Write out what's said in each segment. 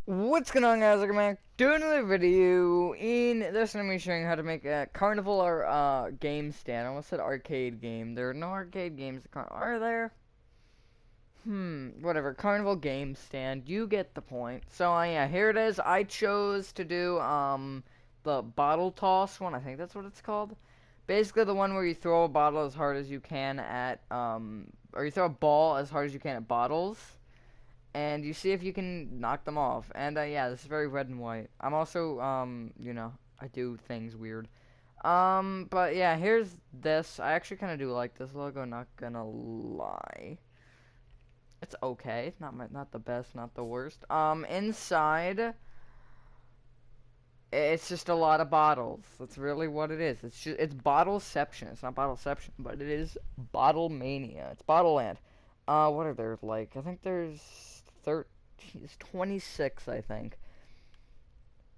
What's going on, guys? Welcome back to another video. In this, I'm going to be showing how to make a Carnival or game stand. I almost said arcade game. There are no arcade games at Carnival. Are there? Whatever. Carnival game stand. You get the point. So, yeah, here it is. I chose to do, the bottle toss one. I think that's what it's called. Basically, the one where you throw a bottle as hard as you can at, or you throw a ball as hard as you can at bottles. And you see if you can knock them off. And, yeah, this is very red and white. I'm also, you know, I do things weird. But, yeah, here's this. I actually kind of do like this logo, not gonna lie. It's okay. Not the best, not the worst. Inside, it's just a lot of bottles. That's really what it is. It's bottleception. It's not bottleception, but it is bottle mania. It's bottle land. What are there, like? I think there's 13, it's 26, I think.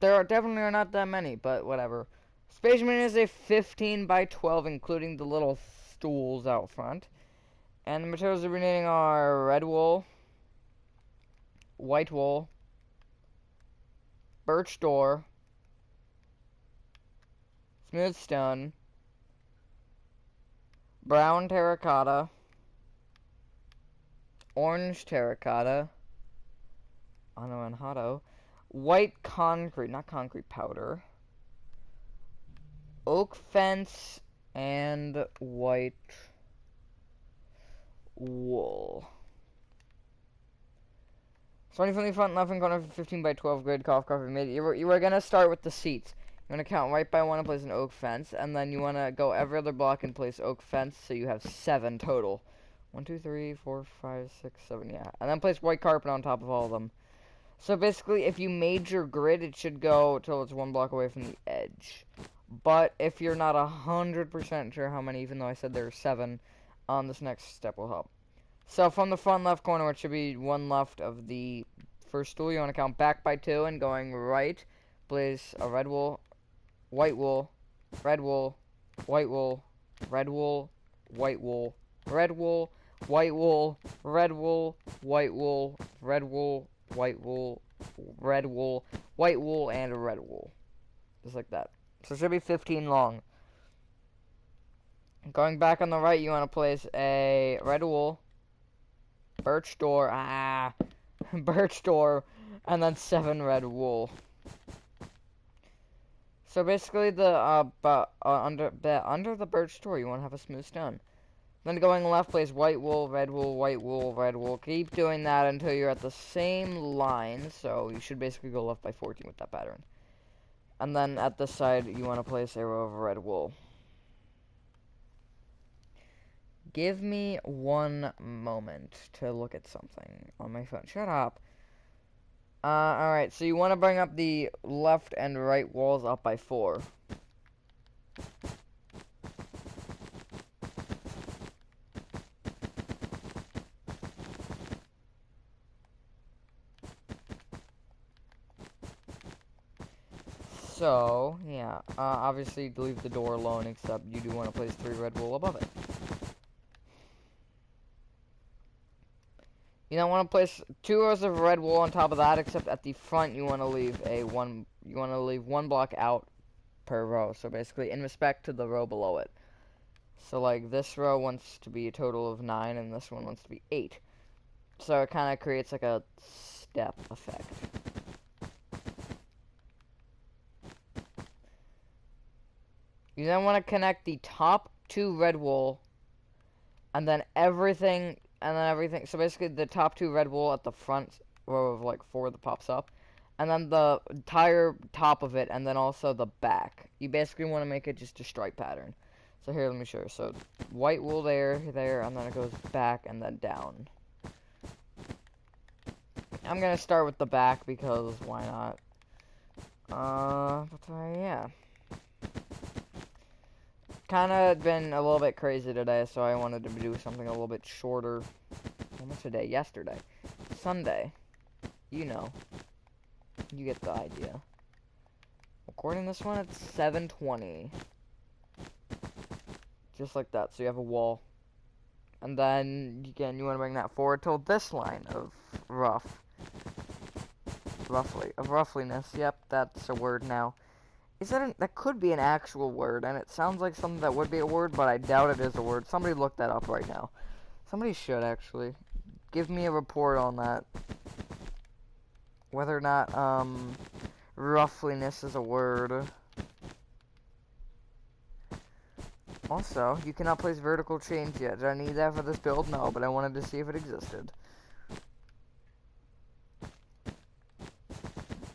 There are definitely not that many, but whatever. Space Marine is a 15 by 12, including the little stools out front. And the materials we're needing are red wool, white wool, birch door, smooth stone, brown terracotta, orange terracotta, Anjo, white concrete, not concrete powder, oak fence, and white wool. Starting from the front left hand corner of 15 by 12 grid cough cover made. You were gonna start with the seats. You wanna count right by one and place an oak fence, and then you wanna go every other block and place oak fence, so you have 7 total. 1, 2, 3, 4, 5, 6, 7, yeah. And then place white carpet on top of all of them. So basically, if you made your grid, it should go till it's 1 block away from the edge. But if you're not 100% sure how many, even though I said there are 7, this next step will help. So from the front left corner, which should be 1 left of the first stool, you want to count back by 2 and going right, place a red wool, white wool, red wool, white wool, red wool, white wool, red wool, white wool, red wool, white wool, red wool, white wool, red wool, white wool, and a red wool. Just like that. So it should be 15 long. Going back on the right, you want to place a red wool, birch door, birch door, and then 7 red wool. So basically, under the birch door, you want to have a smooth stone. Then going left, place white wool, red wool, white wool, red wool. Keep doing that until you're at the same line. So you should basically go left by 14 with that pattern. And then at this side, you want to place a row of red wool. Give me 1 moment to look at something on my phone. Shut up. Alright, so you want to bring up the left and right walls up by 4. So, yeah, obviously leave the door alone, except you do want to place 3 red wool above it. You don't want to place 2 rows of red wool on top of that, except at the front you want to leave one block out per row. So basically in respect to the row below it. So like this row wants to be a total of 9 and this one wants to be 8. So it kind of creates like a step effect. You then want to connect the top 2 red wool and then everything. So basically the top 2 red wool at the front row of like 4 that pops up. And then the entire top of it, and then also the back. You basically want to make it just a stripe pattern. So here, let me show you. So white wool there, and then it goes back and then down. I'm going to start with the back because why not? Yeah. Kind of been a little bit crazy today, so I wanted to do something a little bit shorter. What's today? Yesterday. Sunday. You know. You get the idea. Recording this one at 7:20. Just like that, so you have a wall. And then, again, you want to bring that forward till this line of rough. Roughly. Of roughlyness. Yep, that's a word now. That could be an actual word, and it sounds like something that would be a word, but I doubt it is a word. Somebody look that up right now. Somebody should, actually. Give me a report on that. Whether or not, roughlyness is a word. Also, you cannot place vertical chains yet. Did I need that for this build? No, but I wanted to see if it existed.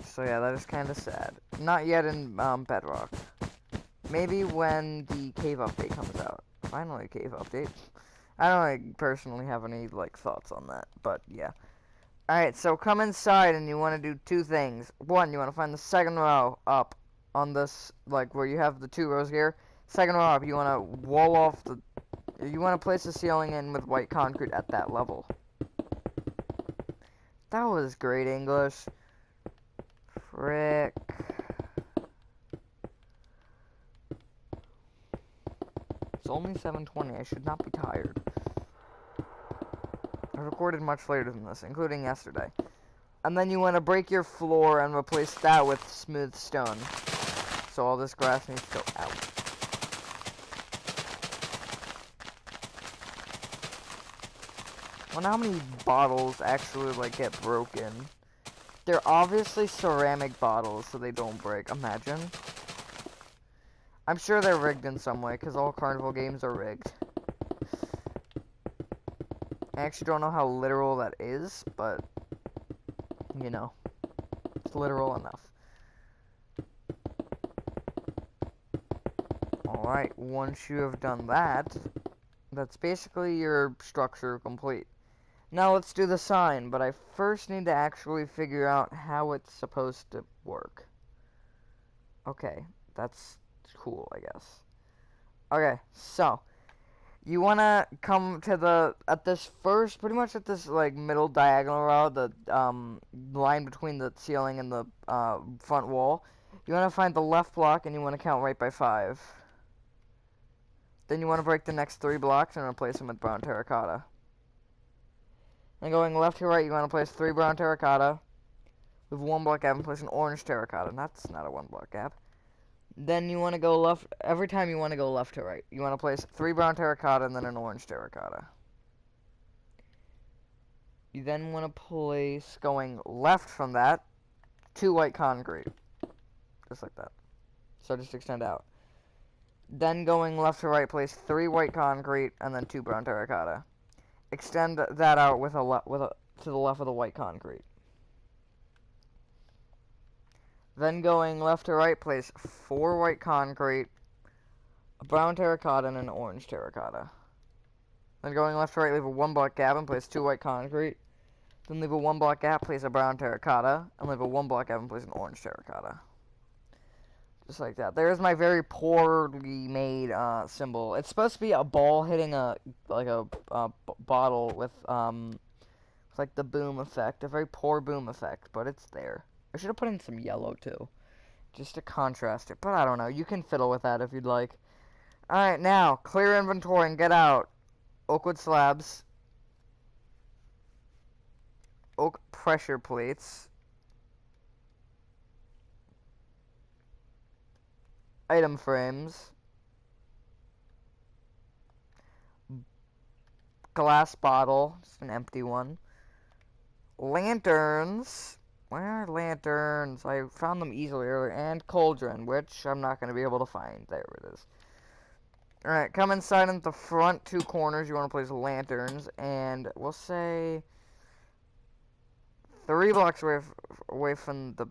So yeah, that is kind of sad. Not yet in Bedrock. Maybe when the cave update comes out. Finally, a cave update. I don't like, personally have any like thoughts on that, but yeah. Alright, so come inside and you want to do two things. One, you want to find the second row up on this, like where you have the 2 rows here. Second row up, you want to wall off the... You want to place the ceiling in with white concrete at that level. That was great English. Frick. It's only 7:20. I should not be tired. I recorded much later than this, including yesterday. And then you want to break your floor and replace that with smooth stone. So all this grass needs to go out. I wonder how many bottles actually, like, get broken. They're obviously ceramic bottles, so they don't break. Imagine. I'm sure they're rigged in some way, because all Carnival games are rigged. I actually don't know how literal that is, but, you know, it's literal enough. Alright, once you have done that, that's basically your structure complete. Now let's do the sign, but I first need to actually figure out how it's supposed to work. Okay, that's cool, I guess. Okay, so you wanna come to the pretty much at this like middle diagonal row, the line between the ceiling and the front wall. You wanna find the left block and you wanna count right by 5. Then you wanna break the next 3 blocks and replace them with brown terracotta. And going left to right, you want to place 3 brown terracotta with 1 block gap and place an orange terracotta. That's not a 1 block gap. Then you want to go left, every time you want to go left to right, you want to place 3 brown terracotta and then an orange terracotta. You then want to place, going left from that, 2 white concrete. Just like that. So just extend out. Then going left to right, place 3 white concrete and then 2 brown terracotta. Extend that out with to the left of the white concrete. Then going left to right, place 4 white concrete, a brown terracotta, and an orange terracotta. Then going left to right, leave a 1 block gap and place 2 white concrete. Then leave a 1 block gap, place a brown terracotta, and leave a 1 block gap and place an orange terracotta. Just like that. There's my very poorly made symbol. It's supposed to be a ball hitting a bottle with like the boom effect, a very poor boom effect, but it's there. I should have put in some yellow too, just to contrast it. But I don't know. You can fiddle with that if you'd like. All right, now clear inventory and get out. Oakwood slabs, oak pressure plates. Item frames, glass bottle, just an empty one, lanterns, where are lanterns? I found them easily earlier, and cauldron, which I'm not going to be able to find. There it is. Alright, come inside in the front 2 corners, you want to place lanterns, and we'll say 3 blocks away from the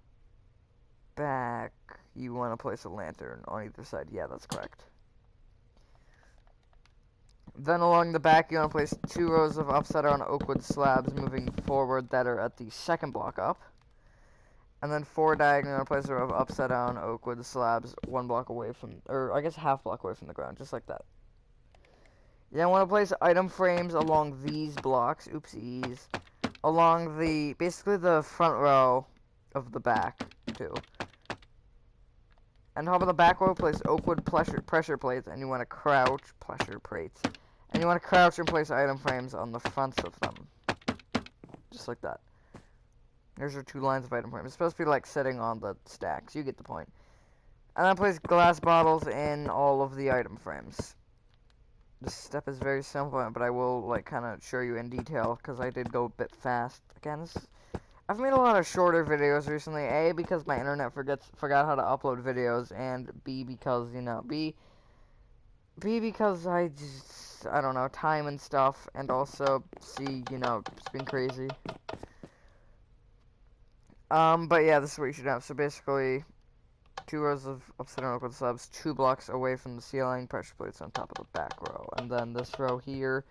back. You want to place a lantern on either side. Yeah, that's correct. Then along the back, you want to place 2 rows of upside down oakwood slabs moving forward that are at the second block up. And then 4 diagonal, you want to place a row of upside down oakwood slabs 1 block away from, or I guess half block away from the ground, just like that. You then want to place item frames along these blocks, oopsies, along the, basically the front row of the back, too. And top of the back row, place oakwood pressure plates, and you want to crouch, pressure plates, and you want to crouch and place item frames on the fronts of them. Just like that. There's your 2 lines of item frames. It's supposed to be like sitting on the stacks. You get the point. And then place glass bottles in all of the item frames. This step is very simple, but I will like kind of show you in detail because I did go a bit fast. Again, I've made a lot of shorter videos recently. A, because my internet forgot how to upload videos, and B, because B, because I don't know, time and stuff, and also C, it's been crazy. But yeah, this is what you should have. So basically, 2 rows of obsidian liquid slabs, 2 blocks away from the ceiling, pressure plates on top of the back row, and then this row here,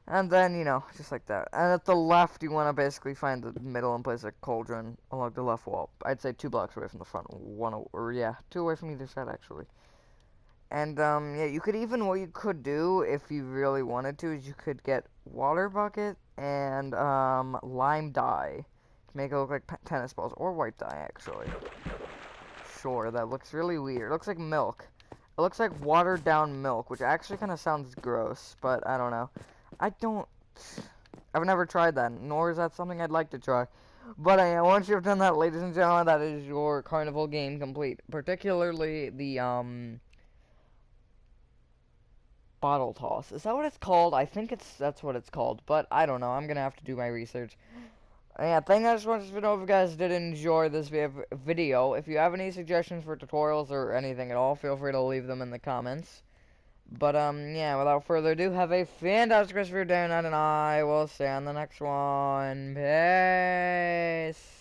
and then, just like that. And at the left, you want to basically find the middle and place a cauldron along the left wall. I'd say 2 blocks away from the front, 2 away from either side, actually. And, yeah, what you could do, if you really wanted to, is you could get water bucket and, lime dye to make it look like tennis balls, or white dye, actually. Sure, that looks really weird. It looks like milk. It looks like watered down milk, which actually kind of sounds gross, but I don't know. I've never tried that, nor is that something I'd like to try. But once you've done that, ladies and gentlemen, that is your Carnival game complete. Particularly the, bottle toss. Is that what it's called? I think that's what it's called, but I don't know. I'm gonna have to do my research. Yeah, I just wanted to know if you guys did enjoy this video. If you have any suggestions for tutorials or anything at all, feel free to leave them in the comments. But, yeah, without further ado, have a fantastic rest of your day, and I will see you on the next one. Peace!